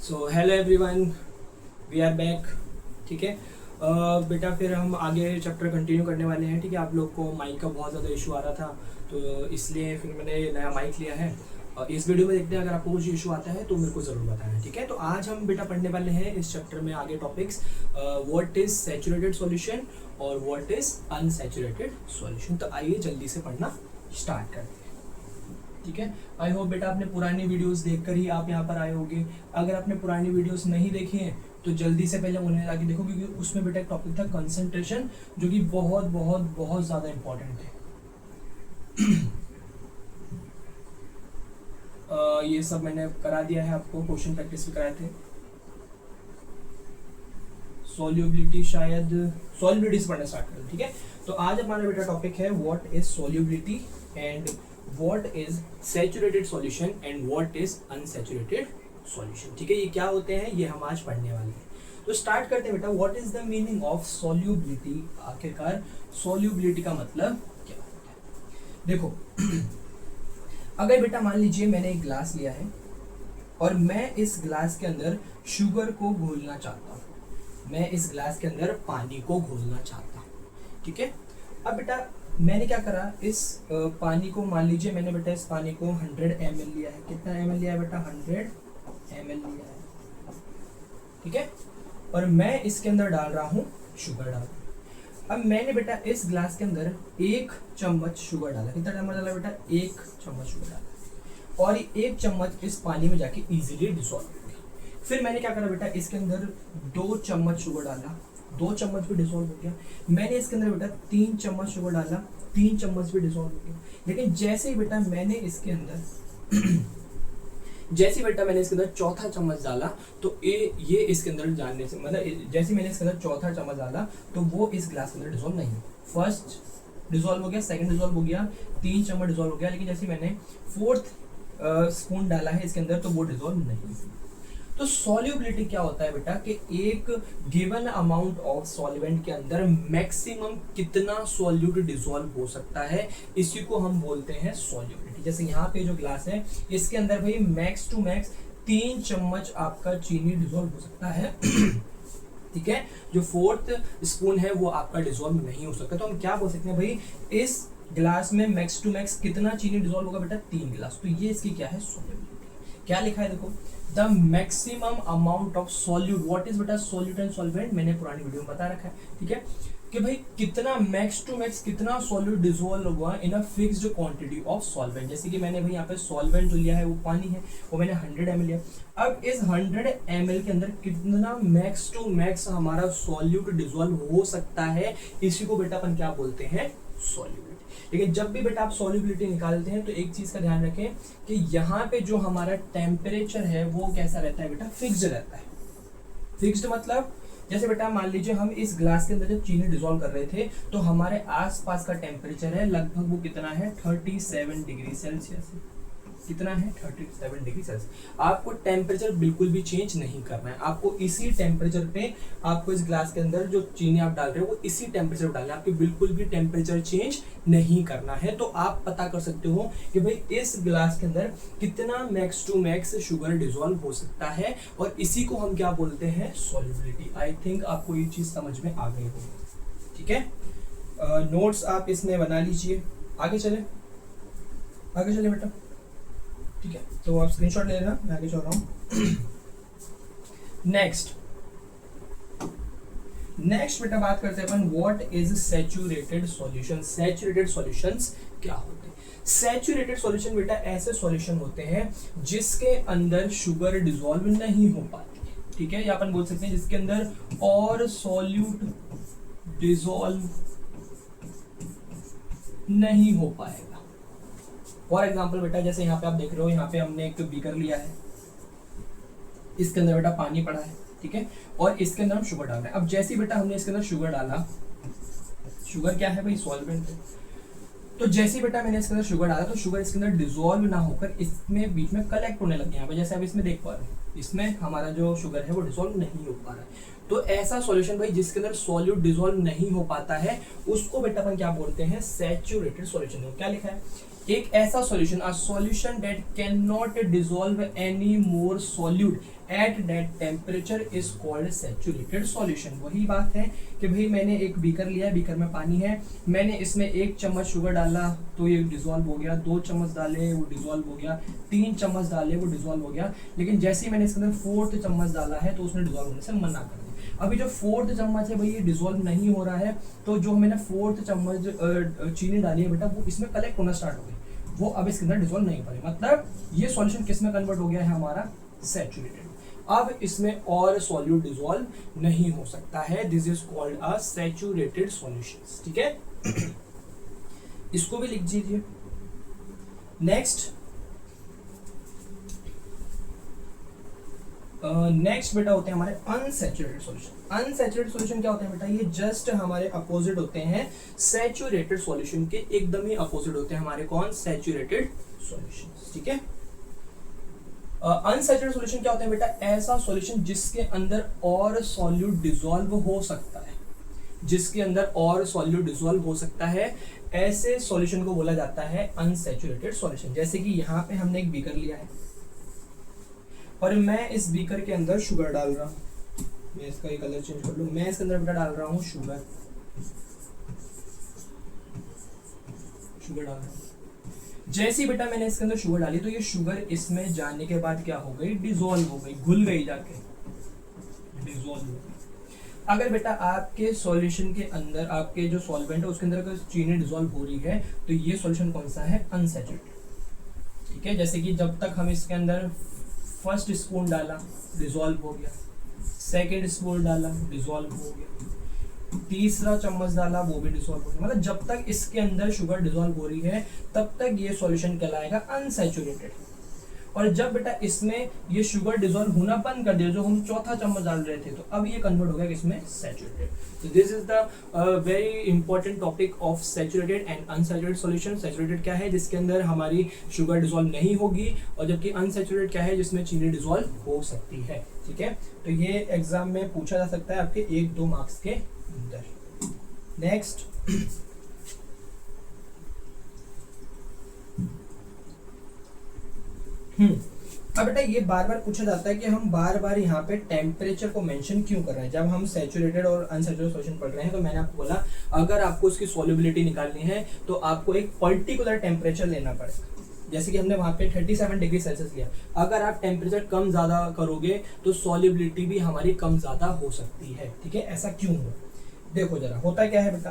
So hello everyone, we are back. ठीक है बेटा, फिर हम आगे चैप्टर कंटिन्यू करने वाले हैं। ठीक है, आप लोग को माइक का बहुत ज़्यादा इशू आ रहा था, तो इसलिए फिर मैंने नया माइक लिया है। इस वीडियो में देखते हैं, अगर आपको कुछ इशू आता है तो मेरे को ज़रूर बताना। ठीक है, तो आज हम बेटा पढ़ने वाले हैं इस चैप्टर में आगे topics what is saturated solution और व्हाट इज़ अनसैचुरेटेड सॉल्यूशन। तो आइए जल्दी से पढ़ना स्टार्ट करते हैं। ठीक है, आई होप बेटा आपने पुरानी वीडियोस देखकर ही आप यहाँ पर आए होंगे। अगर आपने पुरानी वीडियोस नहीं देखी हैं तो जल्दी से पहले उन्हें जाके देखो, क्योंकि उसमें बेटा एक टॉपिक था कंसंट्रेशन, जो कि बहुत बहुत बहुत ज़्यादा इंपॉर्टेंट है। ये सब मैंने करा दिया है आपको, क्वेश्चन प्रैक्टिस भी कराए थे। सॉल्युबिलिटी, शायद सॉल्युबिलिटी से पढ़ना स्टार्ट करें। ठीक है, तो आज हमारा बेटा टॉपिक है what is solubility and what is saturated solution and what is unsaturated solution। ठीक है, ये क्या होते हैं ये हम आज पढ़ने वाले हैं। तो स्टार्ट करते हैं बेटा। what is the meaning of solubility, आखिरकार solubility का मतलब क्या होता है। देखो अगर बेटा मान लीजिए मैंने एक ग्लास लिया है और मैं इस ग्लास के अंदर शुगर को घोलना चाहता हूँ, मैं इस ग्लास के अंदर पानी को घोलना चाहता हूँ। ठीक है, अब बेटा मैंने क्या करा, इस पानी को मान लीजिए मैंने बेटा इस पानी को 100 ml लिया है। कितना ml लिया है बेटा? 100 ml लिया है। ठीक है, और मैं इसके अंदर डाल रहा हूँ शुगर डाल। अब मैंने बेटा इस ग्लास के अंदर 1 चम्मच शुगर डाला। कितना चम्मच डाला बेटा? 1 चम्मच शुगर डाला, और ये 1 चम्मच इस पानी में जाके इजीली डिसॉल्व हो गया। फिर मैंने क्या करा बेटा, इसके अंदर 2 चम्मच शुगर डाला, 2 चम्मच भी डिसॉल्व हो गया। मैंने इसके अंदर बेटा 3 चम्मच शुगर डाला, 3 चम्मच भी डिसॉल्व हो गया। लेकिन जैसे ही बेटा मैंने इसके अंदर जैसे ही बेटा मैंने इसके अंदर चौथा चम्मच डाला, तो ये इसके अंदर जानने से मतलब जैसे मैंने इसके अंदर चौथा चम्मच डाला तो वो इस ग्लास के अंदर डिसॉल्व नहीं हुआ। फर्स्ट डिसॉल्व हो गया, सेकंड डिसॉल्व हो गया, 3 चम्मच डिसॉल्व हो गया, लेकिन जैसे मैंने 4th स्पून डाला है इसके अंदर तो वो डिसॉल्व नहीं हुआ। तो सॉल्युबिलिटी क्या होता है बेटा कि एक गिवन अमाउंट ऑफ सॉल्वेंट के अंदर मैक्सिमम कितना सॉल्यूट डिसॉल्व हो सकता है, इसी को हम बोलते हैं सॉल्युबिलिटी। जैसे यहाँ पे जो ग्लास है इसके अंदर भाई मैक्स टू मैक्स 3 चम्मच आपका चीनी डिसॉल्व हो सकता है। ठीक है, जो 4th स्पून है वो आपका डिसॉल्व नहीं हो सकता। तो हम क्या बोल सकते हैं भाई, इस ग्लास में मैक्स टू मैक्स कितना चीनी डिसॉल्व होगा बेटा? 3 गिलास। तो ये इसकी क्या है? सॉल्युबिलिटी। क्या लिखा है देखो, the maximum amount of solute. What is बेटा सॉल्यूट एंड सॉल्वेंट? मैंने पुरानी वीडियो में बता रखा है। ठीक है, कि भाई कितना मैक्स टू मैक्स कितना सॉल्यूट डिसॉल्व होगा in a fixed quantity of solvent. जैसे कि मैंने भाई यहाँ पे सॉल्वेंट जो लिया है वो पानी है, वो मैंने 100 ml लिया। अब इस 100 ml के अंदर कितना मैक्स टू मैक्स हमारा सॉल्यूट डिसॉल्व हो सकता है, इसी को बेटा अपन क्या बोलते हैं? सॉल्यूबिलिटी। लेकिन जब भी बेटा आप सॉल्युबिलिटी निकालते हैं तो एक चीज का ध्यान रखें कि यहाँ पे जो हमारा टेम्परेचर है वो कैसा रहता है बेटा? फिक्स्ड रहता है। फिक्स्ड मतलब जैसे बेटा मान लीजिए हम इस ग्लास के अंदर जब चीनी डिसॉल्व कर रहे थे तो हमारे आसपास का टेम्परेचर है लगभग वो कितना है? 37 डिग्री सेल्सियस। कितना है? 37 डिग्री सेल्सियस। आपको टेम्परेचर बिल्कुल भी चेंज नहीं करना है, आपको इसी टेम्परेचर पे आपको इस ग्लास के अंदर जो चीनी आप डाल रहे हो वो इसी टेम्परेचर पे डालना है, आपको बिल्कुल भी टेम्परेचर चेंज नहीं करना है। तो आप पता कर सकते हो कि भाई इस ग्लास के अंदर कितना max to max sugar dissolve हो सकता है, और इसी को हम क्या बोलते हैं? सॉल्युबिलिटी। आई थिंक आपको ये चीज समझ में आ गई होगी। ठीक है, नोट्स आप इसमें बना लीजिए। आगे चले बेटा। ठीक है, तो आप स्क्रीनशॉट ले लेना, मैं आगे चल रहा हूँ। नेक्स्ट बेटा बात करते हैं अपन what is saturated solution. Saturated solutions क्या होते हैं? सैचुरेटेड सॉल्यूशन बेटा ऐसे सॉल्यूशन होते हैं जिसके अंदर शुगर डिसॉल्व नहीं हो पाती है। ठीक है, या अपन बोल सकते हैं जिसके अंदर और सॉल्यूट डिसॉल्व नहीं हो पाएगा। फॉर एग्जाम्पल बेटा जैसे यहाँ पे आप देख रहे हो, यहाँ पे हमने एक बीकर लिया है, इसके अंदर बेटा पानी पड़ा है। ठीक है, और इसके अंदर हम शुगर डाल रहे हैं। अब जैसे ही बेटा हमने इसके अंदर शुगर डाला, शुगर क्या है भाई? सॉल्वेंट है। तो जैसे ही बेटा मैंने इसके अंदर शुगर डाला तो शुगर इसके अंदर डिसॉल्व ना होकर इसमें बीच में कलेक्ट होने लग गया। यहाँ पे जैसे आप इसमें देख पा रहे हो, इसमें हमारा जो शुगर है वो डिसॉल्व नहीं हो पा रहा है। तो ऐसा सॉल्यूशन भाई जिसके अंदर सॉल्यूट डिसॉल्व नहीं हो पाता है उसको बेटा अपन क्या बोलते हैं, सैचुरेटेड सॉल्यूशन। क्या लिखा है, एक ऐसा solution, a solution that can not dissolve any more solute at that temperature is called saturated solution. वही बात है कि भाई मैंने एक बीकर लिया है, बीकर में पानी है, मैंने इसमें 1 चम्मच शुगर डाला तो ये डिसॉल्व हो गया, 2 चम्मच डाले वो डिसॉल्व हो गया, 3 चम्मच डाले वो डिसॉल्व हो गया, लेकिन जैसे ही मैंने इसके अंदर 4th चम्मच डाला है तो उसने डिसॉल्व होने से मना कर दिया। अभी जो 4th चम्मच है भाई ये डिसॉल्व नहीं हो रहा है, तो जो मैंने 4th चम्मच चीनी डाली है बेटा वो इसमें कलेक्ट होना स्टार्ट हो गई, वो अब इसके अंदर डिसॉल्व नहीं पड़े, मतलब ये सॉल्यूशन किस में कन्वर्ट हो गया है, हमारा सैचुरेटेड। अब इसमें और सॉल्यूट डिसॉल्व नहीं हो सकता है, this is called a saturated solution. ठीक है, इसको भी लिख दीजिए। नेक्स्ट नेक्स्ट बेटा होते हैं हमारे अनसैचुरेटेड सॉल्यूशन। अनसैचुरेटेड सॉल्यूशन क्या होते हैं बेटा, ये जस्ट हमारे अपोजिट होते हैं सैचुरेटेड सॉल्यूशन के, एकदम ही अपोजिट होते हैं हमारे कौन, सैचुरेटेड सॉल्यूशन। ठीक है, अनसैचुरेटेड सॉल्यूशन क्या होते हैं बेटा, ऐसा सॉल्यूशन जिसके अंदर और सॉल्यूट डिसॉल्व हो सकता है, जिसके अंदर और सॉल्यूट डिसॉल्व हो सकता है, ऐसे सॉल्यूशन को बोला जाता है अनसैचुरेटेड सॉल्यूशन। जैसे कि यहाँ पे हमने एक बीकर लिया है और मैं इस बीकर के अंदर शुगर डाल रहा हूँ, मैं इसका ये कलर चेंज कर लूँ, मैं इसके अंदर बेटा डाल रहा हूँ शुगर डाल रहा हूँ। जैसे ही बेटा मैंने इसके अंदर शुगर डाली तो ये शुगर इसमें जाने के बाद क्या हो गई, डिसॉल्व हो गई, घुल गई, जाके डिसॉल्व हो गई। अगर बेटा आपके सॉल्यूशन के अंदर आपके जो सॉल्वेंट है उसके अंदर अगर चीनी डिसॉल्व हो रही है तो ये सॉल्यूशन कौन सा है, अनसैचुरेटेड। ठीक है, जैसे कि जब तक हम इसके अंदर फर्स्ट स्पून डाला डिसॉल्व हो गया, सेकेंड स्पून डाला डिसॉल्व हो गया, तीसरा चम्मच डाला वो भी डिसॉल्व हो गया, मतलब जब तक इसके अंदर शुगर डिसॉल्व हो रही है तब तक ये सॉल्यूशन कहलाएगा अनसैचुरेटेड। और जब बेटा इसमें ये शुगर डिसॉल्व होना बंद कर दिया, जो हम चौथा चम्मच डाल रहे थे, तो अब ये कन्वर्ट हो गया किसमें, सैचुरेटेड। तो this is the very important topic of saturated and unsaturated solution. Saturated क्या है, जिसके अंदर हमारी शुगर डिसॉल्व नहीं होगी, और जबकि अनसैचुरेटेड क्या है, जिसमें चीनी डिसॉल्व हो सकती है। ठीक है, तो ये एग्जाम में पूछा जा सकता है आपके 1-2 मार्क्स के अंदर। नेक्स्ट अब बेटा ये बार बार पूछा जाता है कि हम बार बार यहाँ पे टेम्परेचर को मेंशन क्यों कर रहे हैं। जब हम सैचुरेटेड और अनसैचुरेटेड सॉल्यूशन पढ़ रहे हैं तो मैंने आपको बोला अगर आपको इसकी सॉल्युबिलिटी निकालनी है तो आपको एक पर्टिकुलर टेम्परेचर लेना पड़ेगा। जैसे कि हमने वहां पे 37 डिग्री सेल्सियस लिया, अगर आप टेम्परेचर कम ज्यादा करोगे तो सॉल्युबिलिटी भी हमारी कम ज्यादा हो सकती है। ठीक है, ऐसा क्यों हो, देखो जरा होता क्या है बेटा,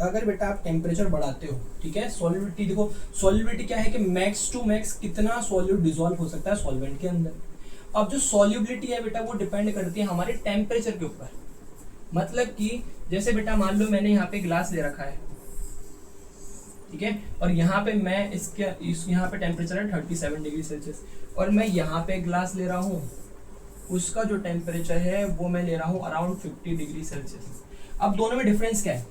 अगर बेटा आप टेम्परेचर बढ़ाते हो, ठीक है, सॉल्युबिलिटी देखो, सॉल्युबिलिटी क्या है कि मैक्स टू मैक्स कितना सॉल्यूट डिसॉल्व हो सकता है सॉल्वेंट के अंदर। अब जो सॉल्युबिलिटी है बेटा वो डिपेंड करती है हमारे टेम्परेचर के ऊपर। मतलब कि जैसे बेटा मान लो मैंने यहाँ पे ग्लास ले रखा है, ठीक है, और यहाँ पे मैं यहाँ पे टेम्परेचर है 37 डिग्री सेल्सियस, और मैं यहाँ पे ग्लास ले रहा हूँ, उसका जो टेम्परेचर है वो मैं ले रहा हूँ अराउंड 50 डिग्री सेल्सियस। अब दोनों में डिफरेंस क्या है,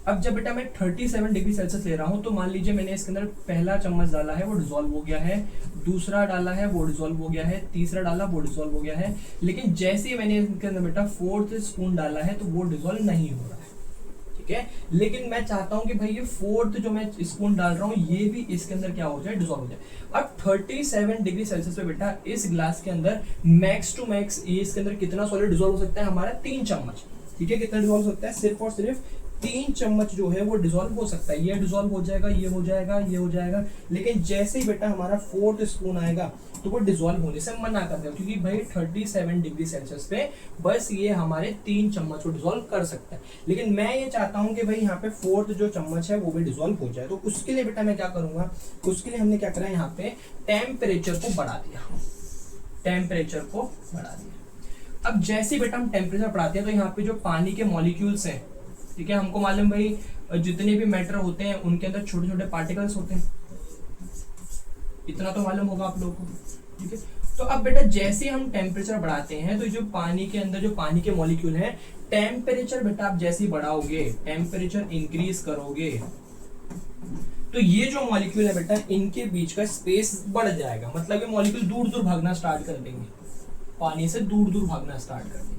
अब जब बेटा मैं 37 डिग्री सेल्सियस ले रहा हूँ तो मान लीजिए मैंने इसके अंदर पहला चम्मच डाला है वो डिसॉल्व हो गया है, दूसरा डाला है वो डिसॉल्व हो गया है, तीसरा डाला वो डिसॉल्व हो गया है, लेकिन जैसे ही मैंने इसके अंदर बेटा 4th स्पून डाला है तो वो डिसॉल्व नहीं हो रहा है। ठीक है, लेकिन मैं चाहता हूँ कि भाई ये 4th जो मैं स्पून डाल रहा हूँ ये भी इसके अंदर क्या हो जाए, डिसॉल्व हो जाए। अब 37 डिग्री सेल्सियस पे बेटा इस ग्लास के अंदर मैक्स टू मैक्स इसके अंदर कितना सॉलिड डिसॉल्व हो सकता है, हमारा 3 चम्मच। ठीक है, कितना डिसॉल्व हो सकता है, सिर्फ और सिर्फ 3 चम्मच जो है वो डिसॉल्व हो सकता है। ये डिसॉल्व हो जाएगा, ये हो जाएगा, ये हो जाएगा, लेकिन जैसे ही बेटा हमारा 4th स्पून आएगा तो वो डिसॉल्व होने से मना कर देगा, क्योंकि भाई 37 डिग्री सेल्सियस पे बस ये हमारे 3 चम्मच को डिसॉल्व कर सकता है। लेकिन मैं ये चाहता हूँ कि भाई यहाँ पे 4th जो चम्मच है वो भी डिसॉल्व हो जाए, तो उसके लिए बेटा मैं क्या करूंगा, उसके लिए हमने क्या करा, यहाँ पे टेम्परेचर को बढ़ा दिया, टेम्परेचर को बढ़ा दिया। अब जैसे ही बेटा हम टेम्परेचर बढ़ाते हैं तो यहाँ पे जो पानी के मॉलिक्यूल्स हैं, ठीक है, हमको मालूम भाई जितने भी मैटर होते हैं उनके अंदर छोटे छोटे पार्टिकल्स होते हैं, इतना तो मालूम होगा आप लोगों को। ठीक है, तो अब बेटा जैसे ही हम टेम्परेचर बढ़ाते हैं तो जो पानी के अंदर जो पानी के मॉलिक्यूल हैं, टेम्परेचर बेटा आप जैसे ही बढ़ाओगे, टेम्परेचर इंक्रीज करोगे तो ये जो मॉलिक्यूल है बेटा, इनके बीच का स्पेस बढ़ जाएगा, मतलब ये मॉलिक्यूल दूर दूर भागना स्टार्ट कर देंगे, पानी से दूर दूर भागना स्टार्ट कर देंगे।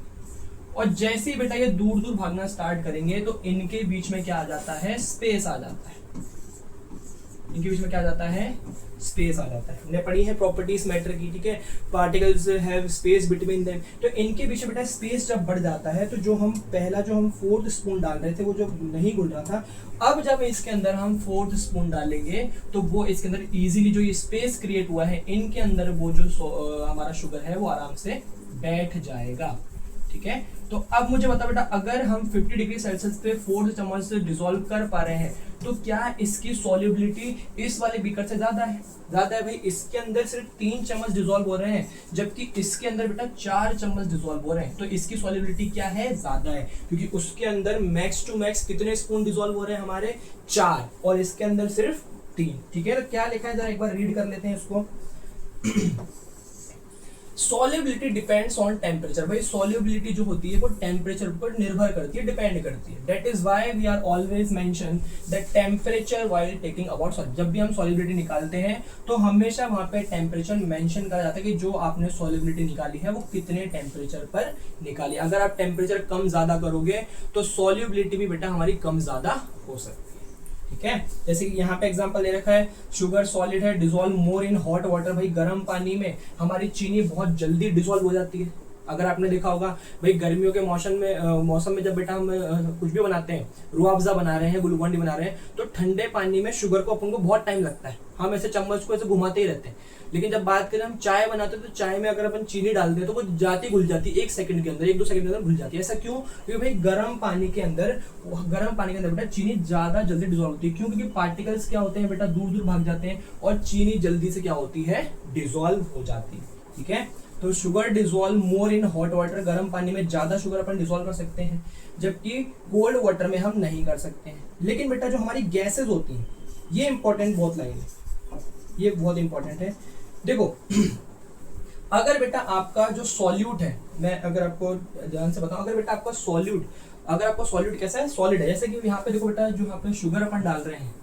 और जैसे ही बेटा ये दूर दूर भागना स्टार्ट करेंगे तो इनके बीच में क्या आ जाता है, स्पेस आ जाता है। इनके बीच में क्या आ जाता है, स्पेस आ जाता है। हमने पढ़ी है प्रॉपर्टीज मैटर की, ठीक है, particles have space between them. तो इनके बीच में बेटा स्पेस जब बढ़ जाता है तो जो हम पहला जो हम 4th स्पून डाल रहे थे वो जो नहीं घुल रहा था, अब जब इसके अंदर हम 4th स्पून डालेंगे तो वो इसके अंदर इजीली जो ये स्पेस क्रिएट हुआ है इनके अंदर वो जो हमारा शुगर है वो आराम से बैठ जाएगा, ठीक है। तो अब मुझे बता बेटा, अगर हम 50 डिग्री सेल्सियस पे 4 चम्मच से डिसॉल्व कर पा रहे हैं तो क्या इसकी सॉल्युबिलिटी इस वाले बीकर से ज्यादा है? ज्यादा है भाई। इसके अंदर सिर्फ 3 चम्मच डिसॉल्व हो रहे हैं, जबकि इसके अंदर बेटा 4 चम्मच डिसॉल्व हो रहे हैं। तो इसकी सॉल्युबिलिटी क्या है, ज्यादा है, क्योंकि उसके अंदर मैक्स टू मैक्स कितने स्पून डिसॉल्व हो रहे हैं हमारे, 4, और इसके अंदर सिर्फ 3, ठीक है। तो क्या लिखा है जरा एक बार रीड कर लेते हैं इसको। Solubility depends on temperature. भाई सॉल्युबिलिटी जो होती है वो टेम्परेचर पर निर्भर करती है, डिपेंड करती है। That is why we are always mention that temperature while taking about solute. जब भी हम सॉल्युबिलिटी निकालते हैं तो हमेशा वहां पे टेम्परेचर मेंशन करा जाता है कि जो आपने सॉल्युबिलिटी निकाली है वो कितने टेम्परेचर पर निकाली। अगर आप टेम्परेचर कम ज्यादा करोगे तो सॉल्युबिलिटी भी बेटा हमारी कम ज्यादा हो सकती है, ठीक है। जैसे कि यहाँ पे एग्जांपल दे रखा है, शुगर सॉलिड है, dissolve more in hot water. भाई गर्म पानी में हमारी चीनी बहुत जल्दी डिसॉल्व हो जाती है। अगर आपने देखा होगा भाई गर्मियों के मौसम में जब बेटा हम कुछ भी बनाते हैं, रूह अफ़ज़ा बना रहे हैं, ग्लूकॉन डी बना रहे हैं, तो ठंडे पानी में शुगर को अपन को बहुत टाइम लगता है, हम ऐसे चम्मच को ऐसे घुमाते ही रहते हैं। लेकिन जब बात करें हम चाय बनाते हैं तो चाय में अगर अपन चीनी डालते हैं तो वो जाती घुल जाती है, 1 सेकंड के अंदर, 1-2 सेकंड के अंदर घुल जाती है। ऐसा क्यों? क्योंकि भाई गर्म पानी के अंदर बेटा चीनी ज्यादा जल्दी डिसॉल्व होती है। क्यों? क्योंकि पार्टिकल्स क्या होते हैं बेटा, दूर दूर भाग जाते हैं और चीनी जल्दी से क्या होती है, डिसॉल्व हो जाती है, ठीक है। तो sugar dissolve more in hot water, गर्म पानी में ज्यादा शुगर अपन डिसॉल्व कर सकते हैं, जबकि कोल्ड वाटर में हम नहीं कर सकते हैं। लेकिन बेटा जो हमारी गैसेज होती हैं, ये इंपॉर्टेंट बहुत लाइन है, ये बहुत इंपॉर्टेंट है। देखो अगर बेटा आपका जो सॉल्यूट है, मैं अगर आपको ध्यान से बताऊं, अगर बेटा आपका सॉल्यूट कैसा है, सॉलिड है। जैसे कि यहाँ पे देखो बेटा, जो यहाँ पे शुगर अपन डाल रहे हैं,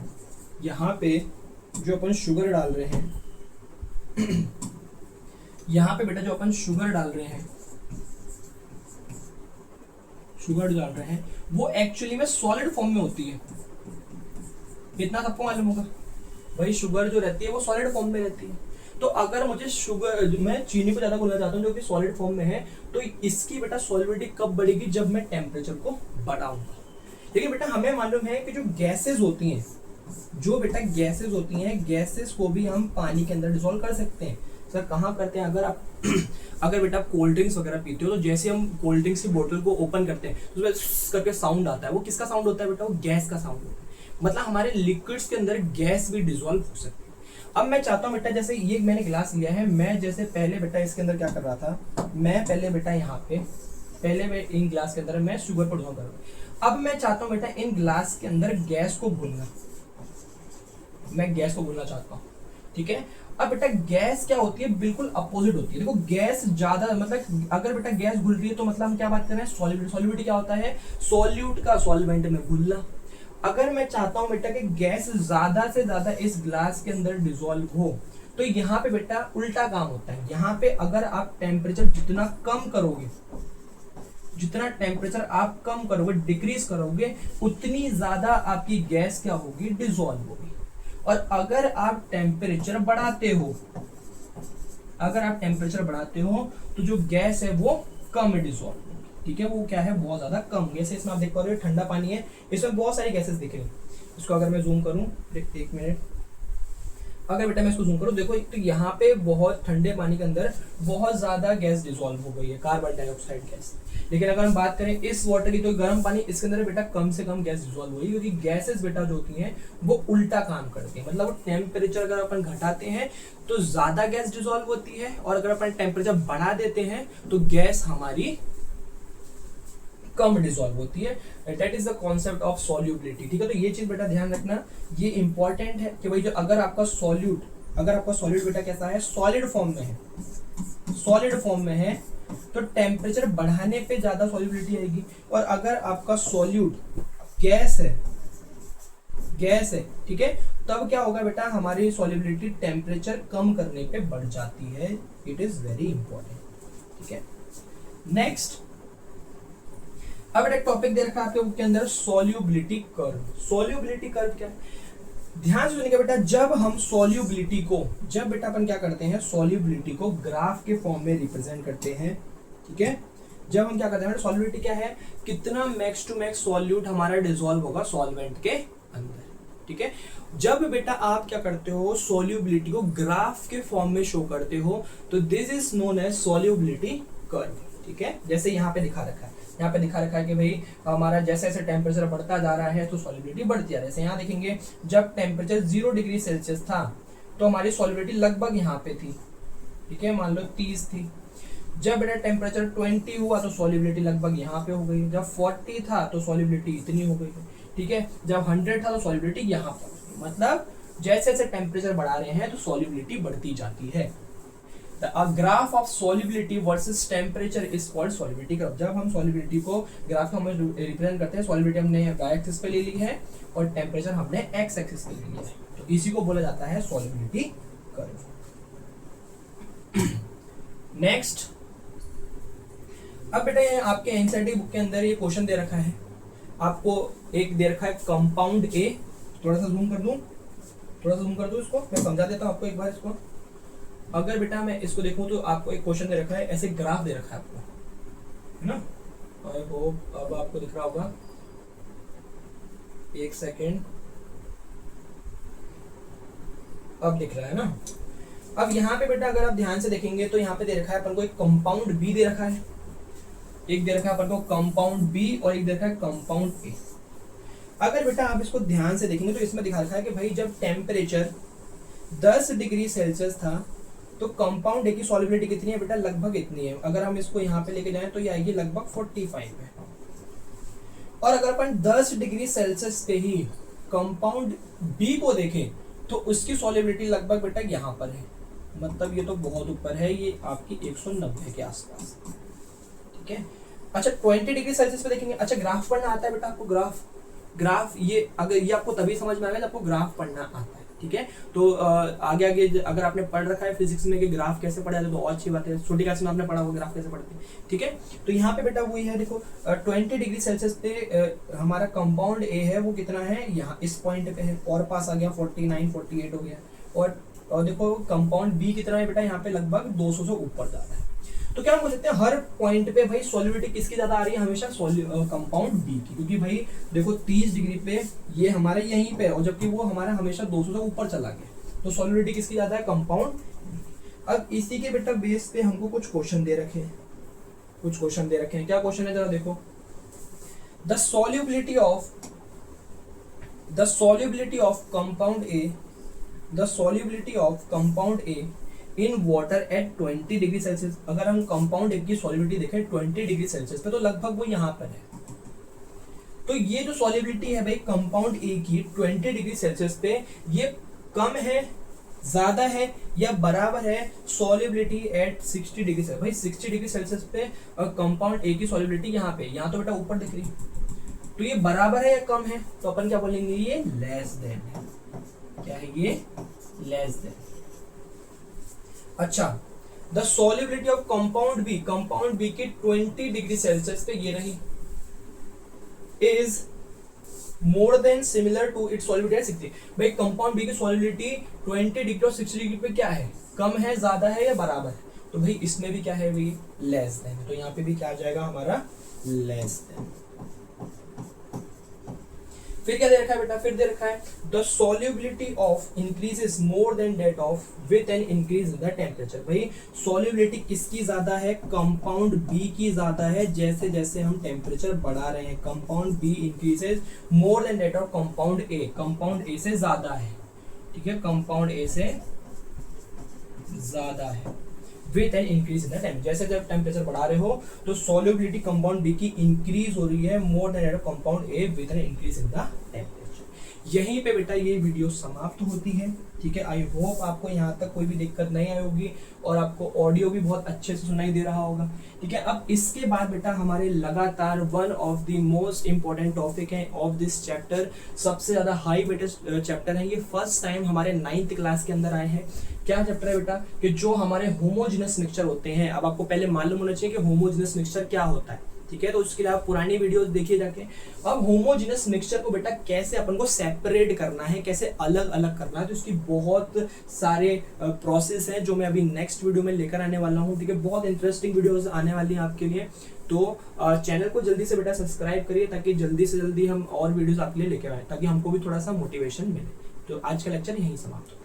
यहाँ पे जो अपन शुगर डाल रहे हैं यहाँ पे बेटा जो अपन शुगर डाल रहे हैं वो एक्चुअली में सॉलिड फॉर्म में होती है। इतना सबको मालूम होगा भाई, शुगर जो रहती है वो सॉलिड फॉर्म में रहती है। तो अगर मुझे मैं चीनी को ज्यादा घुलना चाहता हूँ जो कि सॉलिड फॉर्म में है, तो इसकी बेटा सॉल्युबिलिटी कब बढ़ेगी, जब मैं टेम्परेचर को बढ़ाऊंगा। लेकिन बेटा हमें मालूम है कि जो गैसेज होती हैं, गैसेज को भी हम पानी के अंदर डिसॉल्व कर सकते हैं। सर कहाँ करते हैं? अगर बेटा आप कोल्ड ड्रिंक्स वगैरह पीते हो तो जैसे हम कोल्ड ड्रिंक्स की बोतल को ओपन करते हैं तो उसमें करके साउंड आता है, वो किसका साउंड होता है बेटा, वो गैस का साउंड होता है। मतलब हमारे लिक्विड्स के अंदर गैस भी डिसॉल्व हो सकती है। अब मैं चाहता हूँ बेटा, जैसे ये मैंने गिलास लिया है, मैं जैसे पहले बेटा इसके अंदर क्या कर रहा था, मैं पहले बेटा यहाँ पे मैं इन ग्लास के अंदर मैं शुगर को डिसॉल्व कर रहा हूँ। अब मैं चाहता हूँ बेटा इन ग्लास के अंदर गैस को भूनना, मैं गैस को भूनना चाहता हूँ, ठीक है। अब बेटा गैस क्या होती है, बिल्कुल अपोजिट होती है। देखो गैस ज्यादा, मतलब अगर बेटा गैस घुल रही है तो मतलब हम क्या बात कर रहे हैं, सॉल्युबिलिटी क्या होता है, सॉल्यूट का सॉल्वेंट में घुलना। अगर मैं चाहता हूं बेटा कि गैस ज्यादा से ज्यादा इस ग्लास के अंदर डिसॉल्व हो, तो यहाँ पे बेटा उल्टा काम होता है। यहाँ पे अगर आप टेम्परेचर जितना टेम्परेचर आप कम करोगे, डिक्रीज करोगे, उतनी ज्यादा आपकी गैस क्या होगी, डिसॉल्व होगी। और अगर आप टेम्परेचर बढ़ाते हो तो जो गैस है वो कम डिसॉल्व, ठीक है, वो क्या है, बहुत ज्यादा कम। जैसे इसमें आप देख पा रहे हो ठंडा पानी है, इसमें बहुत सारी गैसेस दिख रही हैं। इसको अगर मैं जूम करूं, एक मिनट, अगर बेटा मैं इसको जूम करूं, देखो तो यहाँ पे बहुत ठंडे पानी के अंदर बहुत ज्यादा गैस डिसॉल्व हो गई है, कार्बन डाइऑक्साइड गैस। लेकिन अगर हम बात करें इस वाटर की, तो गर्म पानी, इसके अंदर बेटा कम से कम गैस डिसॉल्व हो रही है, क्योंकि गैसेस बेटा जो होती हैं वो उल्टा काम करती हैं। मतलब टेम्परेचर अगर अपन घटाते हैं तो ज्यादा गैस डिसॉल्व होती है, और अगर अपन टेम्परेचर बढ़ा देते हैं तो गैस हमारी कम डिसॉल्व होती है। That is the concept of solubility, ठीक है। तो ये चीज बेटा ध्यान रखना, ये इंपॉर्टेंट है कि भाई जो अगर आपका सॉल्यूट बेटा कैसा है, सॉलिड फॉर्म में है तो टेम्परेचर बढ़ाने पे ज्यादा सॉल्युबिलिटी आएगी। और अगर आपका सॉल्यूट गैस है, गैस है, ठीक है, तब क्या होगा बेटा, हमारी सॉल्युबिलिटी टेम्परेचर कम करने पे बढ़ जाती है। इट इज वेरी इंपॉर्टेंट, ठीक है। नेक्स्ट, अब एक टॉपिक दे रखा है आपके बुक के अंदर, सॉल्युबिलिटी कर्व। सॉल्युबिलिटी कर्व क्या है, ध्यान से सुनिएगा बेटा, जब हम सॉल्युबिलिटी को, जब बेटा अपन क्या करते हैं, सॉल्युबिलिटी को ग्राफ के फॉर्म में रिप्रेजेंट करते हैं, ठीक है, जब हम क्या करते हैं, सॉल्युबिलिटी क्या है, कितना मैक्स टू मैक्स सॉल्यूट हमारा डिसॉल्व होगा सॉल्वेंट के अंदर, ठीक है। जब बेटा आप क्या करते हो, सॉल्युबिलिटी को ग्राफ के फॉर्म में शो करते हो, तो this is known as solubility curve, ठीक है। जैसे यहाँ पे दिखा रखा है, यहाँ पे दिखा रखा है कि भाई हमारा जैसे जैसे टेम्परेचर बढ़ता जा रहा है तो सॉल्युबिलिटी बढ़ती जा रही है। जैसे यहाँ देखेंगे, जब टेम्परेचर 0 डिग्री सेल्सियस था तो हमारी सॉल्युबिलिटी लगभग यहाँ पे थी, ठीक है, मान लो 30 थी। जब बेटा टेम्परेचर 20 हुआ तो सॉल्युबिलिटी लगभग यहाँ पे हो गई। जब 40 था तो सॉल्युबिलिटी इतनी हो गई, ठीक है। जब 100 था तो सॉल्युबिलिटी यहाँ पर, मतलब जैसे जैसे टेम्परेचर बढ़ा रहे हैं तो सॉल्युबिलिटी बढ़ती जाती है। A graph of solubility versus temperature is called solubility curve। जब हम solubility को ग्राफ में रिप्रेजेंट करते हैं, solubility हमने y एक्सिस पे ले ली है और टेम्परेचर हमने x एक्सिस पे ले लिया है, तो इसी को बोला जाता है solubility curve। नेक्स्ट, अब बेटा ये आपके एनसीईआरटी बुक के अंदर ये क्वेश्चन दे रखा है, आपको एक दे रखा है कंपाउंड ए, थोड़ा सा जूम कर दूं, इसको मैं समझा देता हूं आपको एक बार इसको। अगर बेटा मैं इसको देखूं तो आपको एक क्वेश्चन दे रखा है, ऐसे ग्राफ दे रखा है आपको, है ना, आई होप अब आपको दिख रहा होगा, एक सेकेंड, अब दिख रहा है ना। अब यहाँ पे बेटा अगर आप ध्यान से देखेंगे तो यहाँ पे दे रखा है अपन को एक कंपाउंड बी दे रखा है, एक दे रखा है अपन को कंपाउंड बी और एक दे रखा है कंपाउंड ए। अगर बेटा आप इसको ध्यान से देखेंगे तो इसमें दिखा रखा है कि भाई जब टेम्परेचर 10 डिग्री सेल्सियस था तो कंपाउंड ए की सॉल्युबिलिटी कितनी है बेटा, लगभग इतनी है। अगर हम इसको यहाँ पे लेके जाएं तो ये आएगी लगभग 45 है। और अगर अपन 10 डिग्री सेल्सियस पे ही कंपाउंड बी को देखें तो उसकी सॉल्युबिलिटी लगभग बेटा यहाँ पर है, मतलब ये तो बहुत ऊपर है, ये आपकी 190 के आसपास, ठीक है। अच्छा 20 डिग्री सेल्सियस पे देखेंगे, अच्छा ग्राफ पढ़ना आता है बेटा आपको, ग्राफ ये अगर ये आपको तभी समझ में आएगा जब आपको ग्राफ पढ़ना आता है, ठीक है। तो आगे अगर आपने पढ़ रखा है फिजिक्स में कि ग्राफ कैसे पढ़ा जाता है तो और अच्छी बात है, छोटी क्लास में आपने पढ़ा होगा ग्राफ कैसे पढ़ते हैं, ठीक है। तो यहाँ पे बेटा वही है, देखो 20 डिग्री सेल्सियस पे हमारा कंपाउंड ए है वो कितना है, यहाँ इस पॉइंट पे है, और पास आ गया 49 48 हो गया, और देखो कंपाउंड बी कितना है बेटा, यहाँ पे लगभग 200 से ऊपर जा रहा है। तो क्या हम बोल सकते हैं हर पॉइंट पे भाई सॉल्युबिलिटी किसकी ज्यादा आ रही है, हमेशा कंपाउंड बी की, क्योंकि भाई देखो 30 डिग्री पे ये हमारे यहीं पे और जबकि वो हमारा हमेशा 200 से ऊपर चला गया, तो सॉल्युबिलिटी किसकी ज्यादा है, कंपाउंड। अब इसी के बेटा बेस पे हमको कुछ क्वेश्चन दे रखे हैं, क्या क्वेश्चन है जरा देखो। The solubility of compound A in water at 20 degree Celsius. अगर हम कंपाउंड ए की सॉल्युबिलिटी देखें 20 डिग्री सेल्सियस पे तो लगभग वो यहाँ पर है। तो ये जो सॉल्युबिलिटी है भाई कंपाउंड ए की 20 डिग्री सेल्सियस पे, ये कम है, ज्यादा है या बराबर है सॉल्युबिलिटी एट 60 डिग्री सेल्सियस। भाई 60 डिग्री सेल्सियस पे कंपाउंड ए की सॉल्युबिलिटी यहाँ पे, यहाँ तो बेटा ऊपर दिख रही, तो ये बराबर है या कम है, तो अपन क्या बोलेंगे, ये लेस देन है। क्या है ये, लेस देन। अच्छा, the solubility of compound B की 20 डिग्री सेल्सियस पे ये रही, is more than similar to its solubility at 60। भाई कंपाउंड बी की सॉल्युबिलिटी 20 डिग्री और 60 डिग्री पे क्या है, कम है, ज्यादा है या बराबर है, तो भाई इसमें भी क्या है, भाई लेस देन, तो यहाँ पे भी क्या आ जाएगा हमारा लेस देन। फिर क्या दे रखा है बेटा, फिर दे रखा है the solubility of increases more than that of with an increase in the temperature. भाई सॉल्युबिलिटी किसकी ज्यादा है, कंपाउंड बी की ज्यादा है, जैसे जैसे हम टेम्परेचर बढ़ा रहे हैं compound B increases more than that of compound A से ज्यादा है, ठीक है, कंपाउंड ए से ज्यादा है with an increase in the temperature. जैसे जब टेम्परेचर बढ़ा रहे हो तो सॉल्युबिलिटी कंपाउंड बी की इंक्रीज हो रही है मोर than that of compound A with an increase in the temperature. यहीं पे बेटा ये वीडियो समाप्त होती है, ठीक है। आई होप आपको यहाँ तक कोई भी दिक्कत नहीं आई होगी और आपको ऑडियो भी बहुत अच्छे से सुनाई दे रहा होगा, ठीक है। अब इसके बाद बेटा हमारे लगातार one of the most important topic है ऑफ दिस चैप्टर, सबसे ज्यादा हाई वेटेज चैप्टर है ये, फर्स्ट टाइम हमारे 9th क्लास के अंदर आए हैं। क्या चैप्टर है बेटा कि जो हमारे होमोजेनस मिक्सचर होते हैं। अब आपको पहले मालूम होना चाहिए कि होमोजेनस मिक्सचर क्या होता है, ठीक है। तो उसके लिए आप पुरानी वीडियोस देखिए जाके। अब होमोजेनस मिक्सचर को बेटा कैसे अपन को सेपरेट करना है, कैसे अलग अलग करना है, तो इसकी बहुत सारे प्रोसेस हैं जो मैं अभी नेक्स्ट वीडियो में लेकर आने वाला हूँ, ठीक है। बहुत इंटरेस्टिंग वीडियोस आने वाली हैं आपके लिए, तो चैनल को जल्दी से बेटा सब्सक्राइब करिए ताकि जल्दी से जल्दी हम और वीडियोस आपके लिए लेकर आए, ताकि हमको भी थोड़ा सा मोटिवेशन मिले। तो आज का लेक्चर यहीं समाप्त होता है।